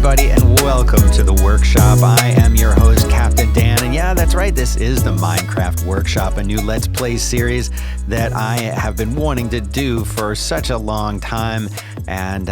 everybody, and welcome to the workshop. I am your host, Captain Dan, and yeah, that's right, this is the Minecraft Workshop, a new Let's Play series that I have been wanting to do for such a long time, and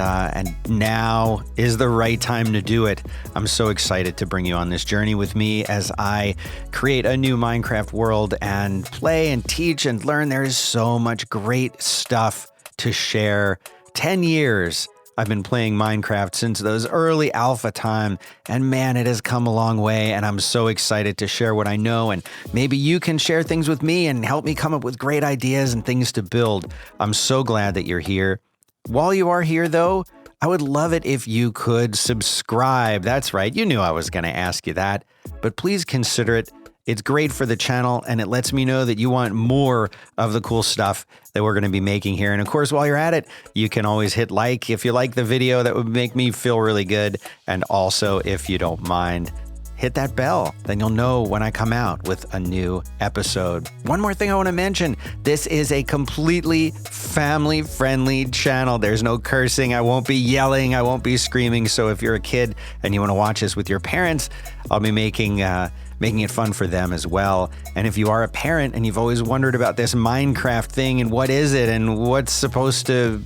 now is the right time to do it. I'm so excited to bring you on this journey with me as I create a new Minecraft world and play and teach and learn. There is so much great stuff to share. 10 years I've been playing Minecraft since those early alpha time, and man, it has come a long way, and I'm so excited to share what I know, and maybe you can share things with me and help me come up with great ideas and things to build. I'm so glad that you're here. While you are here, though, I would love it if you could subscribe. That's right, you knew I was going to ask you that, but please consider it. It's great for the channel, and it lets me know that you want more of the cool stuff that we're going to be making here. And of course, while you're at it, you can always hit like if you like the video. That would make me feel really good. And also, if you don't mind, hit that bell. Then you'll know when I come out with a new episode. One more thing I want to mention. This is a completely family-friendly channel. There's no cursing. I won't be yelling. I won't be screaming. So if you're a kid and you want to watch this with your parents, I'll be making it fun for them as well. And if you are a parent and you've always wondered about this Minecraft thing and what is it and what's supposed to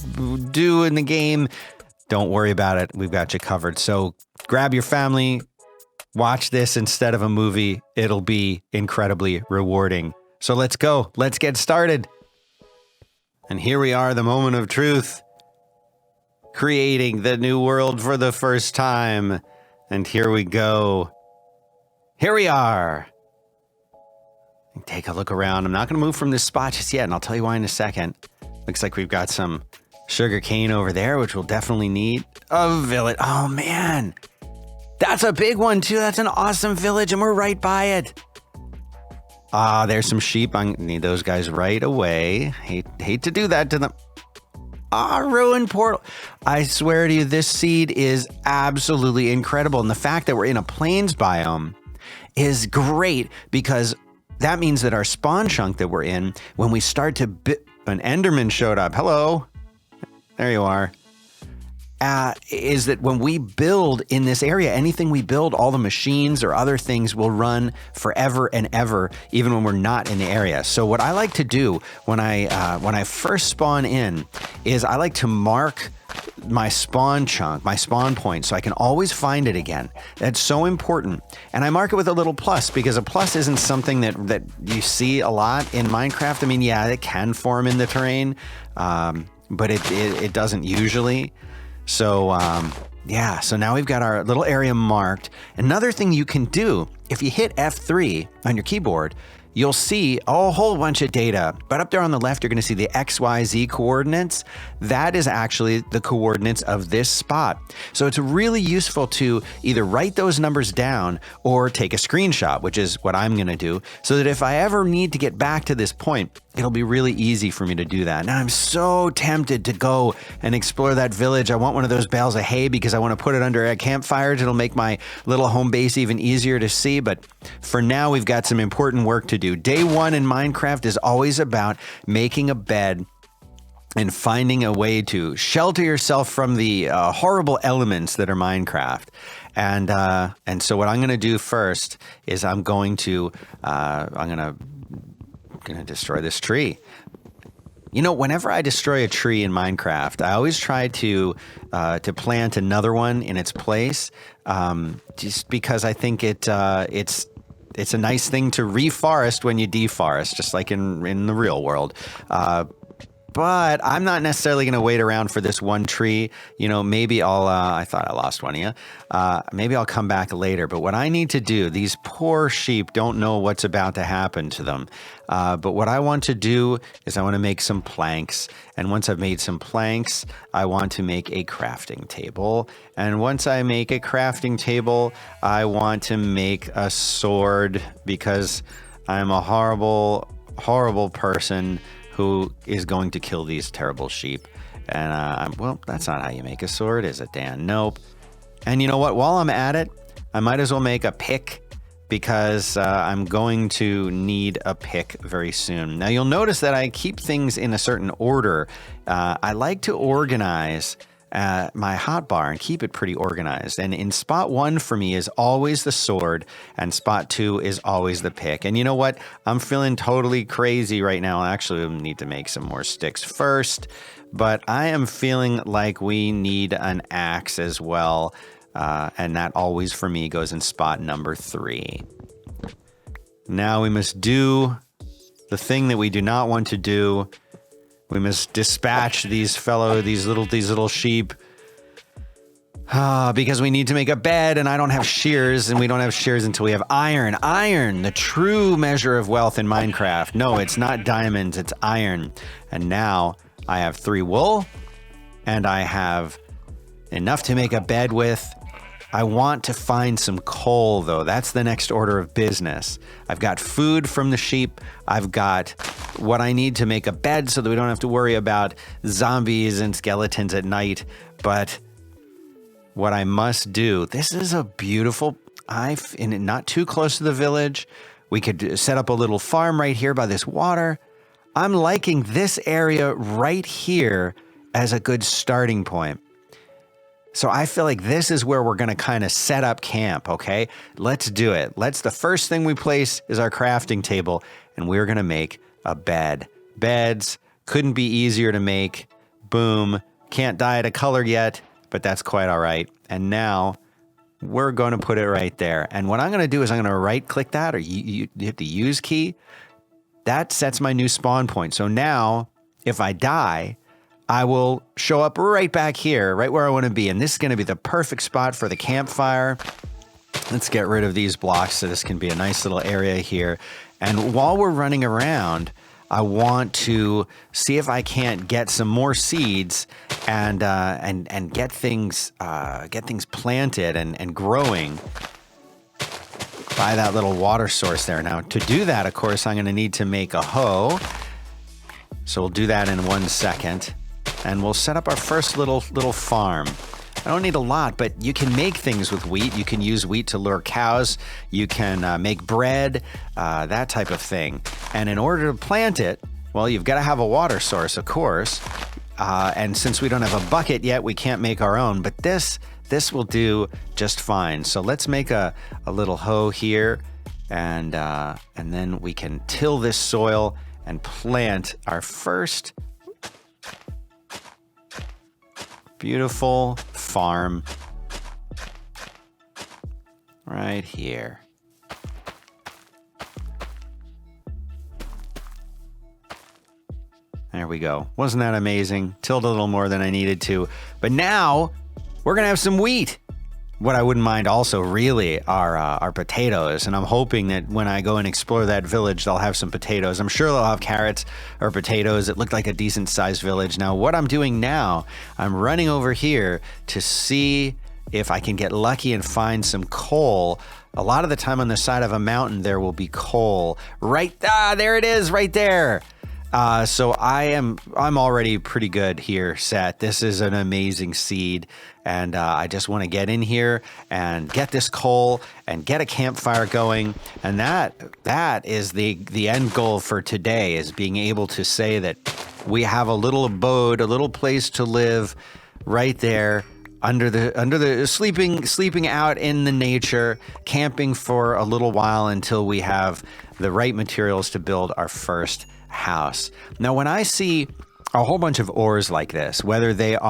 do in the game, don't worry about it. We've got you covered. So grab your family, watch this instead of a movie. It'll be incredibly rewarding. So let's go. Let's get started. And here we are, the moment of truth. Creating the new world for the first time. And here we go. Here we are. Take a look around. I'm not going to move from this spot just yet, and I'll tell you why in a second. Looks like we've got some sugar cane over there, which we'll definitely need. A village. Oh, man. That's a big one, too. That's an awesome village, and we're right by it. Ah, there's some sheep. I need those guys right away. Hate to do that to them. Ah, ruined portal. I swear to you, this seed is absolutely incredible. And the fact that we're in a plains biome is great, because that means that our spawn chunk that we're in, when we start to an Enderman showed up. Hello. There you are. Is that when we build in this area, anything we build, all the machines or other things will run forever and ever, even when we're not in the area. So what I like to do when I first spawn in is I like to mark my spawn chunk, my spawn point, so I can always find it again. That's so important. And I mark it with a little plus, because a plus isn't something that you see a lot in Minecraft. I mean, yeah, it can form in the terrain, but it doesn't usually. So, yeah, so now we've got our little area marked. Another thing you can do, if you hit F3 on your keyboard, you'll see a whole bunch of data. But up there on the left, you're going to see the XYZ coordinates. That is actually the coordinates of this spot. So it's really useful to either write those numbers down or take a screenshot, which is what I'm going to do, so that if I ever need to get back to this point, it'll be really easy for me to do that. Now I'm so tempted to go and explore that village. I want one of those bales of hay because I want to put it under a campfire. It'll make my little home base even easier to see. But for now, we've got some important work to do. Day one in Minecraft is always about making a bed and finding a way to shelter yourself from the horrible elements that are Minecraft. And so what I'm going to do first is I'm going to destroy this tree. You know, whenever I destroy a tree in Minecraft, I always try to plant another one in its place, just because I think it's a nice thing to reforest when you deforest, just like in the real world. But I'm not necessarily going to wait around for this one tree. You know, maybe I thought I lost one of you. Maybe I'll come back later. But what I need to do, these poor sheep don't know what's about to happen to them. But what I want to do is I want to make some planks. And once I've made some planks, I want to make a crafting table. And once I make a crafting table, I want to make a sword, because I'm a horrible, horrible person who is going to kill these terrible sheep. And, well, that's not how you make a sword, is it, Dan? Nope. And you know what? While I'm at it, I might as well make a pick, because I'm going to need a pick very soon. Now, you'll notice that I keep things in a certain order. I like to organize my hotbar and keep it pretty organized. And in spot 1 for me is always the sword, and spot 2 is always the pick. And you know what? I'm feeling totally crazy right now. Actually, we need to make some more sticks first, but I am feeling like we need an axe as well. And that always for me goes in spot number 3. Now we must do the thing that we do not want to do. We must dispatch these little sheep. Because we need to make a bed, and I don't have shears, and we don't have shears until we have iron. Iron, the true measure of wealth in Minecraft. No, it's not diamonds, it's iron. And now I have 3 wool, and I have enough to make a bed with. I want to find some coal, though. That's the next order of business. I've got food from the sheep. I've got what I need to make a bed so that we don't have to worry about zombies and skeletons at night. But what I must do, this is a beautiful, not too close to the village. We could set up a little farm right here by this water. I'm liking this area right here as a good starting point. So I feel like this is where we're going to kind of set up camp, okay? Let's do it. The first thing we place is our crafting table, and we're going to make a bed. Beds couldn't be easier to make. Boom. Can't dye it a color yet, but that's quite all right. And now we're going to put it right there. And what I'm going to do is I'm going to right click that, or you hit the use key. That sets my new spawn point. So now if I die, I will show up right back here, right where I want to be. And this is going to be the perfect spot for the campfire. Let's get rid of these blocks so this can be a nice little area here. And while we're running around, I want to see if I can't get some more seeds and get things planted and growing by that little water source there. Now, to do that, of course, I'm going to need to make a hoe. So we'll do that in 1 second. And we'll set up our first little farm. I don't need a lot, but you can make things with wheat. You can use wheat to lure cows. You can make bread, that type of thing. And in order to plant it, well, you've got to have a water source, of course. And since we don't have a bucket yet, we can't make our own. But this will do just fine. So let's make a little hoe here, and then we can till this soil and plant our first beautiful farm right here. There we go. Wasn't that amazing? Tilled a little more than I needed to. But now we're going to have some wheat. What I wouldn't mind also really are potatoes. And I'm hoping that when I go and explore that village, they'll have some potatoes. I'm sure they'll have carrots or potatoes. It looked like a decent sized village. Now, what I'm doing now, I'm running over here to see if I can get lucky and find some coal. A lot of the time on the side of a mountain, there will be coal. There it is right there. So I'm already pretty good here, Set. This is an amazing seed, and I just want to get in here and get this coal and get a campfire going, and that is the end goal for today, is being able to say that we have a little abode, a little place to live right there under the sleeping out in the nature, camping for a little while until we have the right materials to build our first house. Now, when I see a whole bunch of ores like this, whether they're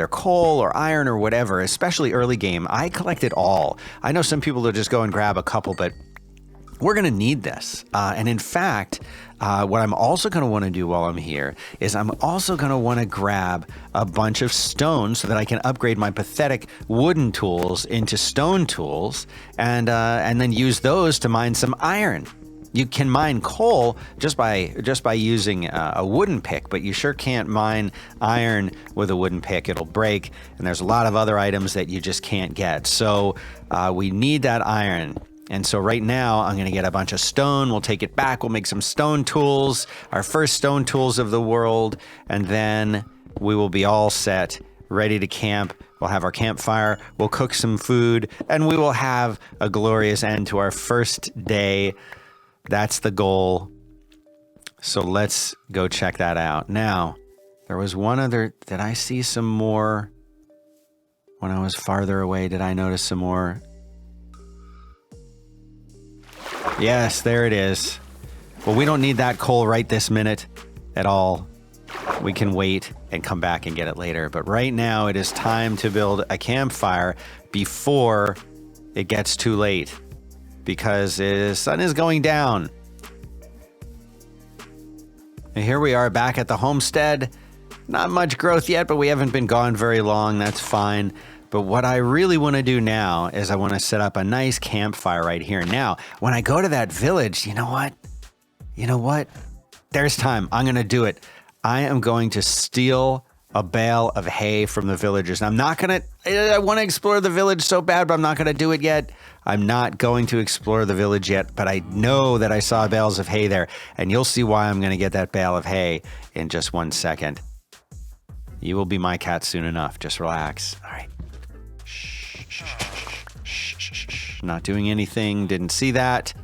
coal or iron or whatever, especially early game, I collect it all. I know some people will just go and grab a couple, but we're going to need this. And in fact, what I'm also going to want to do while I'm here is I'm also going to want to grab a bunch of stone so that I can upgrade my pathetic wooden tools into stone tools, and then use those to mine some iron. You can mine coal just by using a wooden pick, but you sure can't mine iron with a wooden pick. It'll break, and there's a lot of other items that you just can't get. So we need that iron. And so right now I'm going to get a bunch of stone. We'll take it back. We'll make some stone tools, our first stone tools of the world, and then we will be all set, ready to camp. We'll have our campfire. We'll cook some food, and we will have a glorious end to our first day. That's the goal. So let's go check that out. Now, There was one other. Did I see some more when I was farther away? Did I notice some more? Yes, there it is. Well, we don't need that coal right this minute at all. We can wait and come back and get it later. But right now, it is time to build a campfire before it gets too late, because the sun is going down. And here we are back at the homestead. Not much growth yet, but we haven't been gone very long. That's fine. But what I really want to do now is I want to set up a nice campfire right here. Now, when I go to that village, you know what? You know what? There's time. I'm going to do it. I am going to steal a bale of hay from the villagers. I'm not going to, I want to explore the village so bad, but I'm not going to do it yet. I'm not going to explore the village yet, but I know that I saw bales of hay there, and you'll see why I'm going to get that bale of hay in just 1 second. You will be my cat soon enough. Just relax. All right. Shh. Not doing anything. Didn't see that.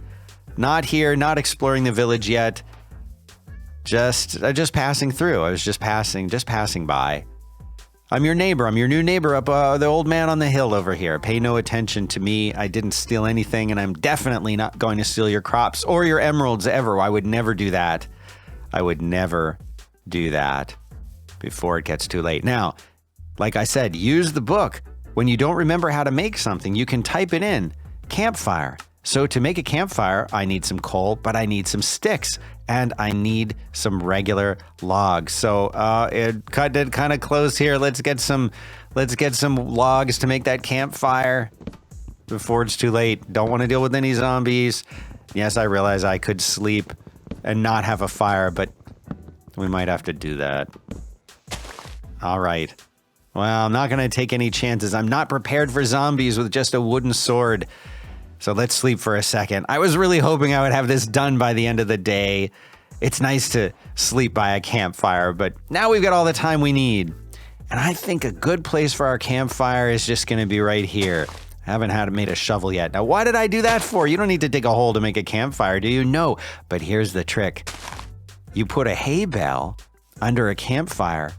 Not here. Not exploring the village yet. Just passing through. I was just passing by. I'm your neighbor. I'm your new neighbor up the old man on the hill over here. Pay no attention to me. I didn't steal anything, and I'm definitely not going to steal your crops or your emeralds ever. I would never do that. I would never do that before it gets too late. Now, like I said, use the book. When you don't remember how to make something, you can type it in. Campfire. So to make a campfire, I need some coal, but I need some sticks, and I need some regular logs. So it did kind of close here. Let's get some logs to make that campfire before it's too late. Don't want to deal with any zombies. Yes, I realize I could sleep and not have a fire, but we might have to do that. All right. Well, I'm not going to take any chances. I'm not prepared for zombies with just a wooden sword. So let's sleep for a second. I was really hoping I would have this done by the end of the day. It's nice to sleep by a campfire, but now we've got all the time we need. And I think a good place for our campfire is just going to be right here. I haven't made a shovel yet. Now, why did I do that for? You don't need to dig a hole to make a campfire, do you? No, but here's the trick. You put a hay bale under a campfire,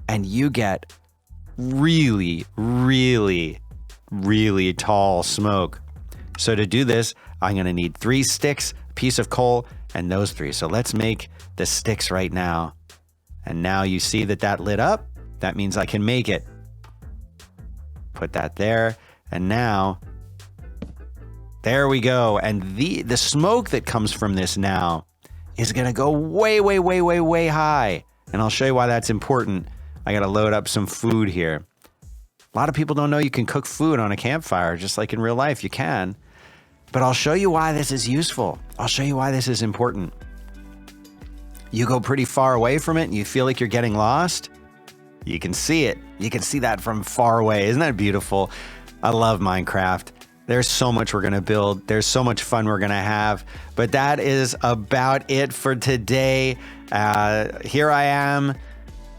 and you get really, really, really tall smoke. So to do this, I'm going to need 3 sticks, a piece of coal, and those 3. So let's make the sticks right now. And now you see that lit up. That means I can make it. Put that there. And now, there we go. And the smoke that comes from this now is going to go way, way, way, way, way high. And I'll show you why that's important. I got to load up some food here. A lot of people don't know you can cook food on a campfire, just like in real life, you can. But I'll show you why this is useful. I'll show you why this is important. You go pretty far away from it and you feel like you're getting lost. You can see it. You can see that from far away. Isn't that beautiful? I love Minecraft. There's so much we're going to build. There's so much fun we're going to have. But that is about it for today. Here I am,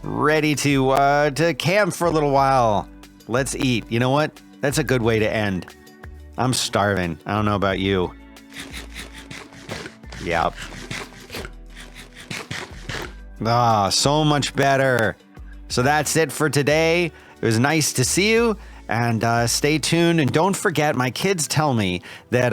ready to camp for a little while. Let's eat. You know what? That's a good way to end. I'm starving. I don't know about you. Yep. Ah, so much better. So that's it for today. It was nice to see you. And stay tuned, and don't forget, my kids tell me that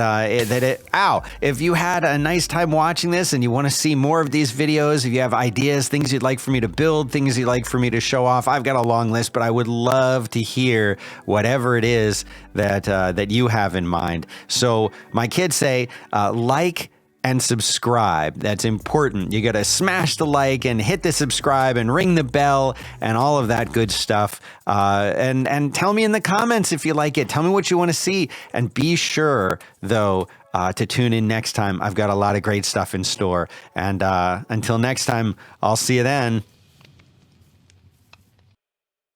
if you had a nice time watching this and you want to see more of these videos, if you have ideas, things you'd like for me to build, things you'd like for me to show off, I've got a long list, but I would love to hear whatever it is that you have in mind. So my kids say, like and subscribe. That's important. You got to smash the like and hit the subscribe and ring the bell and all of that good stuff. And tell me in the comments if you like it. Tell me what you want to see. And be sure, though, to tune in next time. I've got a lot of great stuff in store. And until next time, I'll see you then.